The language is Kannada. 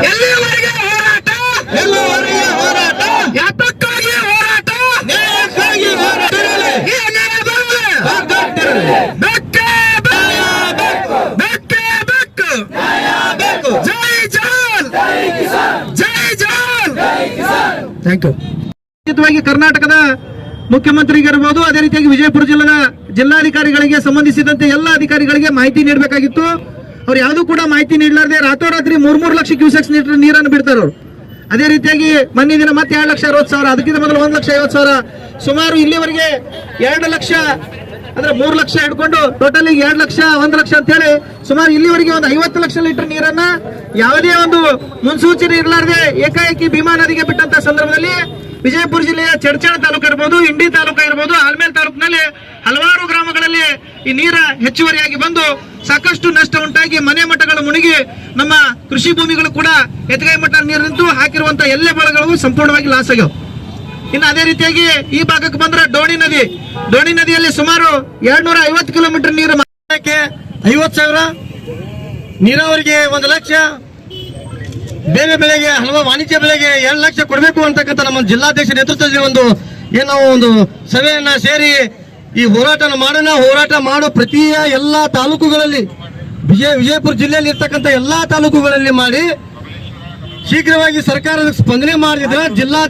ಎಲ್ಲಿವರೆಗೆ ಹೋರಾಟ, ಯಾತಕ್ಕಾಗಿ ಹೋರಾಟ, ಈ ನ್ಯಾಯದ ಬೆಕ್ಕೆ ಬೇಕು. ಜೈ ಜವಾನ್, ಜೈ ಜವಾನ್. Thank you. ಕರ್ನಾಟಕದ ಮುಖ್ಯಮಂತ್ರಿಗಿರಬಹುದು, ಅದೇ ರೀತಿಯಾಗಿ ವಿಜಯಪುರ ಜಿಲ್ಲಾಧಿಕಾರಿಗಳಿಗೆ ಸಂಬಂಧಿಸಿದಂತೆ ಎಲ್ಲ ಅಧಿಕಾರಿಗಳಿಗೆ ಮಾಹಿತಿ ನೀಡಬೇಕಾಗಿತ್ತು. ಅವ್ರು ಯಾವುದು ಕೂಡ ಮಾಹಿತಿ ನೀಡಲಾರದೆ ರಾತ್ರೋರಾತ್ರಿ 3 ಲಕ್ಷ ಕ್ಯೂಸೆಕ್ಸ್ ನೀರನ್ನು ಬಿಡ್ತಾರೆ ಅವರು. ಅದೇ ರೀತಿಯಾಗಿ ಮೊನ್ನೆ ದಿನ ಮತ್ತೆ 2,60,000, ಅದಕ್ಕಿಂತ ಮೊದಲು 1,50,000, ಸುಮಾರು ಇಲ್ಲಿವರೆಗೆ 2 ಲಕ್ಷ ಅಂದ್ರೆ 3 ಲಕ್ಷ ಹಿಡ್ಕೊಂಡು ಟೋಟಲಿ 2 ಲಕ್ಷ 1 ಲಕ್ಷ ಅಂತ ಹೇಳಿ ಸುಮಾರು ಇಲ್ಲಿವರೆಗೆ ಒಂದು 50 ಲಕ್ಷ ಲೀಟರ್ ನೀರನ್ನ ಯಾವುದೇ ಒಂದು ಮುನ್ಸೂಚನೆ ಇರಲಾರದೆ ಏಕಾಏಕಿ ಭೀಮಾ ನದಿಗೆ ಬಿಟ್ಟಂತ ಸಂದರ್ಭದಲ್ಲಿ ವಿಜಯಪುರ ಜಿಲ್ಲೆಯ ಚಡಚಣ ತಾಲೂಕು ಇರಬಹುದು, ಇಂಡಿ ತಾಲೂಕು ಇರಬಹುದು, ಆಲ್ಮೇಲ್ ತಾಲೂಕಿನಲ್ಲಿ ಹಲವಾರು ಗ್ರಾಮಗಳಲ್ಲಿ ಈ ನೀರ ಹೆಚ್ಚುವರಿಯಾಗಿ ಬಂದು ಸಾಕಷ್ಟು ನಷ್ಟ ಉಂಟಾಗಿ ಮನೆ ಮಠಗಳು ಮುಳುಗಿ ನಮ್ಮ ಕೃಷಿ ಭೂಮಿಗಳು ಕೂಡ ಎತ್ತಗೈ ಮಟ್ಟ ನೀರು ನಿಂತು ಹಾಕಿರುವಂತಹ ಎಲ್ಲ ಬೆಳೆಗಳು ಸಂಪೂರ್ಣವಾಗಿ ಲಾಸ್ ಆಗ್ಯಾವ. ಇನ್ನು ಅದೇ ರೀತಿಯಾಗಿ ಈ ಭಾಗಕ್ಕೆ ಬಂದ್ರೆ ಡೋಣಿ ನದಿಯಲ್ಲಿ ಸುಮಾರು 250 ಕಿಲೋಮೀಟರ್ ನೀರು 50,000, ನೀರಾವರಿಗೆ 1 ಲಕ್ಷ, ಬೇರೆ ಬೆಳೆಗೆ ಹಲವು ವಾಣಿಜ್ಯ ಬೆಳೆಗೆ 2 ಲಕ್ಷ ಕೊಡಬೇಕು ಅಂತಕ್ಕಂಥ ನಮ್ಮ ಜಿಲ್ಲಾಧ್ಯಕ್ಷ ನೇತೃತ್ವದಲ್ಲಿ ಒಂದು ಸಭೆಯನ್ನ ಸೇರಿ ಈ ಹೋರಾಟ ಮಾಡೋ ಪ್ರತಿ ಎಲ್ಲಾ ತಾಲೂಕುಗಳಲ್ಲಿ ವಿಜಯಪುರ ಜಿಲ್ಲೆಯಲ್ಲಿ ಇರ್ತಕ್ಕಂಥ ಎಲ್ಲಾ ತಾಲೂಕುಗಳಲ್ಲಿ ಮಾಡಿ ಶೀಘ್ರವಾಗಿ ಸರ್ಕಾರದ ಸ್ಪಂದನೆ ಮಾಡಿದ್ರೆ ಜಿಲ್ಲಾ